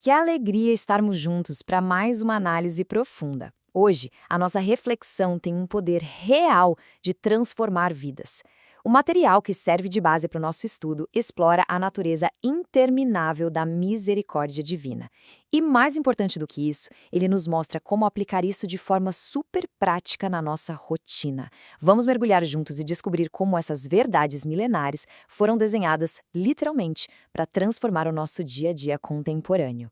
Que alegria estarmos juntos para mais uma análise profunda. Hoje, a nossa reflexão tem um poder real de transformar vidas. O material que serve de base para o nosso estudo explora a natureza interminável da misericórdia divina. E mais importante do que isso, ele nos mostra como aplicar isso de forma super prática na nossa rotina. Vamos mergulhar juntos e descobrir como essas verdades milenares foram desenhadas, literalmente, para transformar o nosso dia a dia contemporâneo.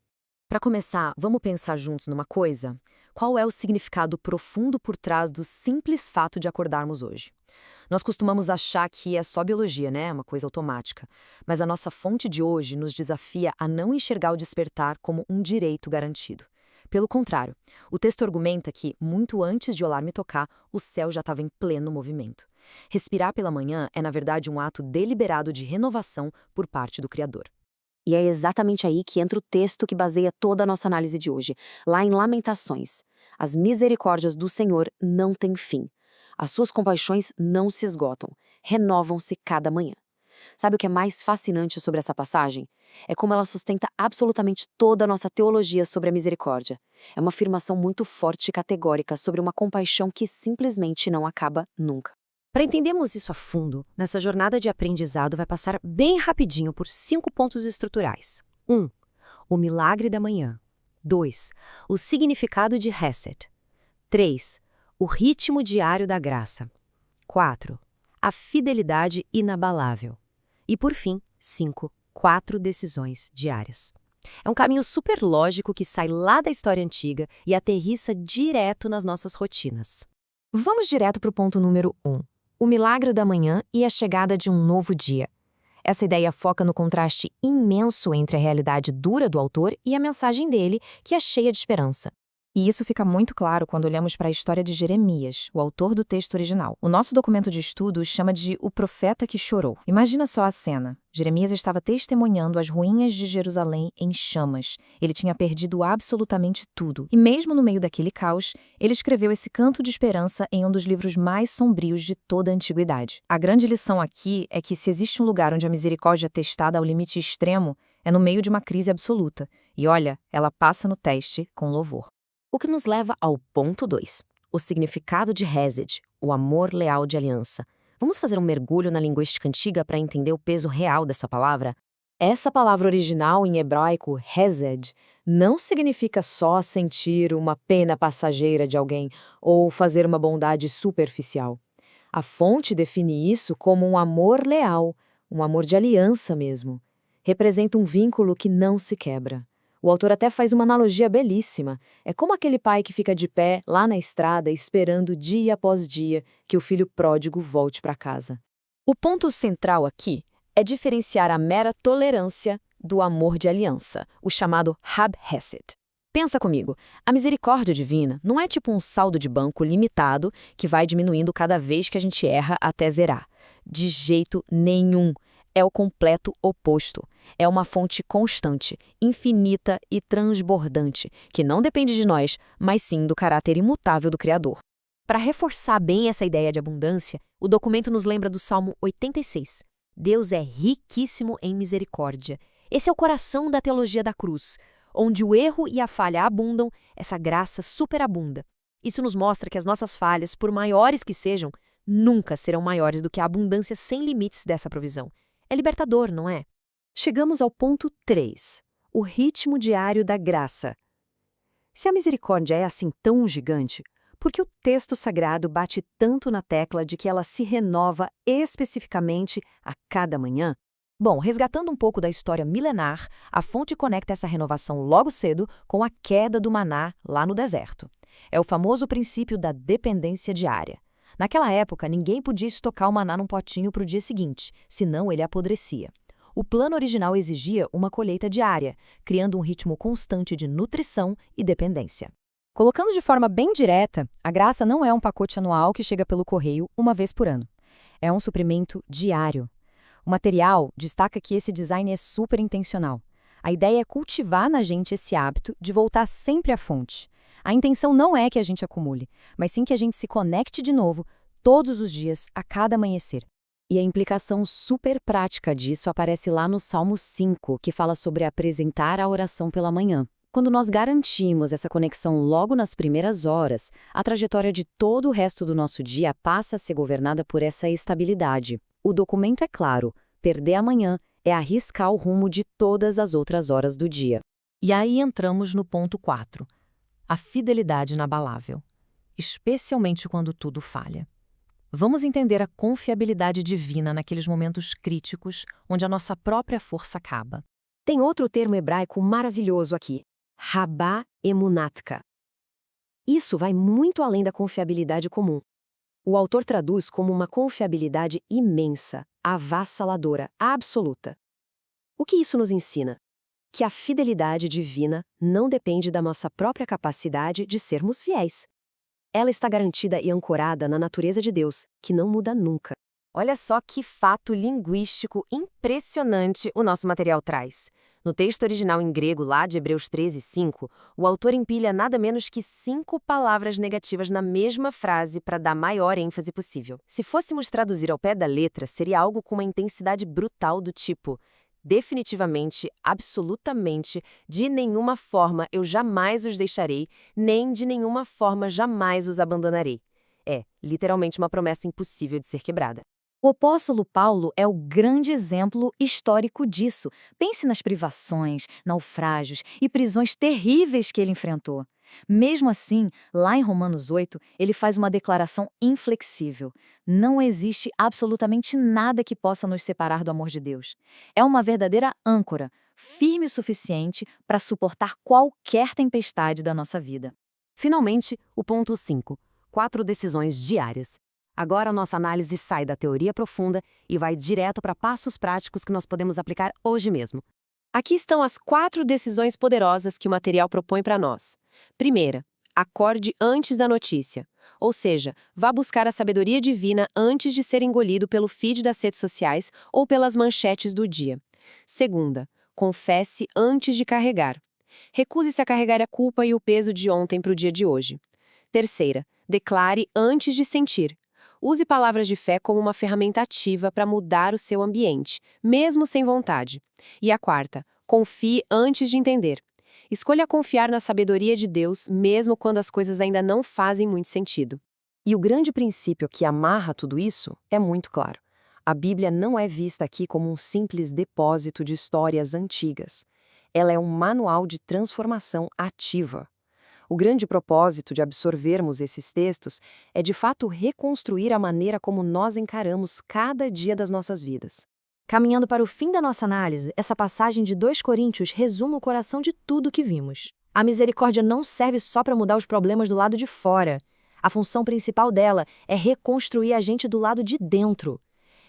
Para começar, vamos pensar juntos numa coisa? Qual é o significado profundo por trás do simples fato de acordarmos hoje? Nós costumamos achar que é só biologia, né? Uma coisa automática. Mas a nossa fonte de hoje nos desafia a não enxergar o despertar como um direito garantido. Pelo contrário, o texto argumenta que, muito antes de o alarme tocar, o céu já estava em pleno movimento. Respirar pela manhã é, na verdade, um ato deliberado de renovação por parte do Criador. E é exatamente aí que entra o texto que baseia toda a nossa análise de hoje, lá em Lamentações. As misericórdias do Senhor não têm fim. As suas compaixões não se esgotam, renovam-se cada manhã. Sabe o que é mais fascinante sobre essa passagem? É como ela sustenta absolutamente toda a nossa teologia sobre a misericórdia. É uma afirmação muito forte e categórica sobre uma compaixão que simplesmente não acaba nunca. Para entendermos isso a fundo, nessa jornada de aprendizado vai passar bem rapidinho por 5 pontos estruturais. 1. O milagre da manhã. 2. O significado de Hesed. 3. O ritmo diário da graça. 4. A fidelidade inabalável. E, por fim, 5. 4 decisões diárias. É um caminho super lógico que sai lá da história antiga e aterrissa direto nas nossas rotinas. Vamos direto para o ponto número 1. O milagre da manhã e a chegada de um novo dia. Essa ideia foca no contraste imenso entre a realidade dura do autor e a mensagem dele, que é cheia de esperança. E isso fica muito claro quando olhamos para a história de Jeremias, o autor do texto original. O nosso documento de estudo chama de O Profeta que Chorou. Imagina só a cena. Jeremias estava testemunhando as ruínas de Jerusalém em chamas. Ele tinha perdido absolutamente tudo. E mesmo no meio daquele caos, ele escreveu esse canto de esperança em um dos livros mais sombrios de toda a antiguidade. A grande lição aqui é que se existe um lugar onde a misericórdia é testada ao limite extremo, é no meio de uma crise absoluta. E olha, ela passa no teste com louvor. O que nos leva ao ponto 2, o significado de Hesed, o amor leal de aliança. Vamos fazer um mergulho na linguística antiga para entender o peso real dessa palavra? Essa palavra original em hebraico, Hesed, não significa só sentir uma pena passageira de alguém ou fazer uma bondade superficial. A fonte define isso como um amor leal, um amor de aliança mesmo. Representa um vínculo que não se quebra. O autor até faz uma analogia belíssima. É como aquele pai que fica de pé lá na estrada esperando dia após dia que o filho pródigo volte para casa. O ponto central aqui é diferenciar a mera tolerância do amor de aliança, o chamado Hab Hesed. Pensa comigo, a misericórdia divina não é tipo um saldo de banco limitado que vai diminuindo cada vez que a gente erra até zerar. De jeito nenhum. É o completo oposto. É uma fonte constante, infinita e transbordante, que não depende de nós, mas sim do caráter imutável do Criador. Para reforçar bem essa ideia de abundância, o documento nos lembra do Salmo 86. Deus é riquíssimo em misericórdia. Esse é o coração da teologia da cruz. Onde o erro e a falha abundam, essa graça superabunda. Isso nos mostra que as nossas falhas, por maiores que sejam, nunca serão maiores do que a abundância sem limites dessa provisão. É libertador, não é? Chegamos ao ponto 3, o ritmo diário da graça. Se a misericórdia é assim tão gigante, por que o texto sagrado bate tanto na tecla de que ela se renova especificamente a cada manhã? Bom, resgatando um pouco da história milenar, a fonte conecta essa renovação logo cedo com a queda do maná lá no deserto. É o famoso princípio da dependência diária. Naquela época, ninguém podia estocar o maná num potinho para o dia seguinte, senão ele apodrecia. O plano original exigia uma colheita diária, criando um ritmo constante de nutrição e dependência. Colocando de forma bem direta, a graça não é um pacote anual que chega pelo correio uma vez por ano. É um suprimento diário. O material destaca que esse design é super intencional. A ideia é cultivar na gente esse hábito de voltar sempre à fonte. A intenção não é que a gente acumule, mas sim que a gente se conecte de novo todos os dias, a cada amanhecer. E a implicação super prática disso aparece lá no Salmo 5, que fala sobre apresentar a oração pela manhã. Quando nós garantimos essa conexão logo nas primeiras horas, a trajetória de todo o resto do nosso dia passa a ser governada por essa estabilidade. O documento é claro: perder amanhã é arriscar o rumo de todas as outras horas do dia. E aí entramos no ponto 4, a fidelidade inabalável, especialmente quando tudo falha. Vamos entender a confiabilidade divina naqueles momentos críticos onde a nossa própria força acaba. Tem outro termo hebraico maravilhoso aqui: Rabá emunatka. Isso vai muito além da confiabilidade comum. O autor traduz como uma confiabilidade imensa, avassaladora, absoluta. O que isso nos ensina? Que a fidelidade divina não depende da nossa própria capacidade de sermos fiéis. Ela está garantida e ancorada na natureza de Deus, que não muda nunca. Olha só que fato linguístico impressionante o nosso material traz. No texto original em grego, lá de Hebreus 13:5, o autor empilha nada menos que 5 palavras negativas na mesma frase para dar maior ênfase possível. Se fôssemos traduzir ao pé da letra, seria algo com uma intensidade brutal do tipo: definitivamente, absolutamente, de nenhuma forma eu jamais os deixarei, nem de nenhuma forma jamais os abandonarei. É, literalmente uma promessa impossível de ser quebrada. O apóstolo Paulo é o grande exemplo histórico disso. Pense nas privações, naufrágios e prisões terríveis que ele enfrentou. Mesmo assim, lá em Romanos 8, ele faz uma declaração inflexível: não existe absolutamente nada que possa nos separar do amor de Deus. É uma verdadeira âncora, firme o suficiente para suportar qualquer tempestade da nossa vida. Finalmente, o ponto 5. 4 decisões diárias. Agora a nossa análise sai da teoria profunda e vai direto para passos práticos que nós podemos aplicar hoje mesmo. Aqui estão as 4 decisões poderosas que o material propõe para nós. Primeira, acorde antes da notícia. Ou seja, vá buscar a sabedoria divina antes de ser engolido pelo feed das redes sociais ou pelas manchetes do dia. Segunda, confesse antes de carregar. Recuse-se a carregar a culpa e o peso de ontem para o dia de hoje. Terceira, declare antes de sentir. Use palavras de fé como uma ferramenta ativa para mudar o seu ambiente, mesmo sem vontade. E a quarta, confie antes de entender. Escolha confiar na sabedoria de Deus, mesmo quando as coisas ainda não fazem muito sentido. E o grande princípio que amarra tudo isso é muito claro. A Bíblia não é vista aqui como um simples depósito de histórias antigas. Ela é um manual de transformação ativa. O grande propósito de absorvermos esses textos é, de fato, reconstruir a maneira como nós encaramos cada dia das nossas vidas. Caminhando para o fim da nossa análise, essa passagem de 2 Coríntios resume o coração de tudo que vimos. A misericórdia não serve só para mudar os problemas do lado de fora. A função principal dela é reconstruir a gente do lado de dentro.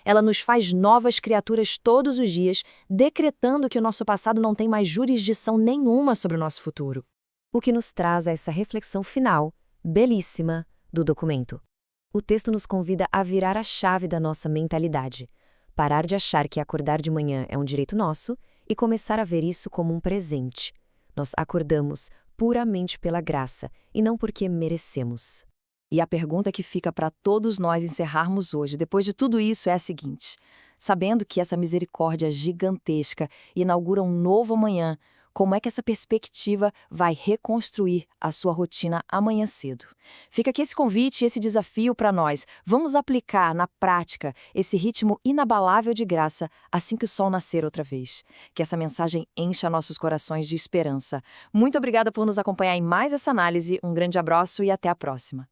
Ela nos faz novas criaturas todos os dias, decretando que o nosso passado não tem mais jurisdição nenhuma sobre o nosso futuro. O que nos traz a essa reflexão final, belíssima, do documento. O texto nos convida a virar a chave da nossa mentalidade, parar de achar que acordar de manhã é um direito nosso e começar a ver isso como um presente. Nós acordamos puramente pela graça e não porque merecemos. E a pergunta que fica para todos nós encerrarmos hoje, depois de tudo isso, é a seguinte: sabendo que essa misericórdia gigantesca inaugura um novo amanhã, como é que essa perspectiva vai reconstruir a sua rotina amanhã cedo? Fica aqui esse convite, esse desafio para nós. Vamos aplicar na prática esse ritmo inabalável de graça assim que o sol nascer outra vez. Que essa mensagem encha nossos corações de esperança. Muito obrigada por nos acompanhar em mais essa análise. Um grande abraço e até a próxima.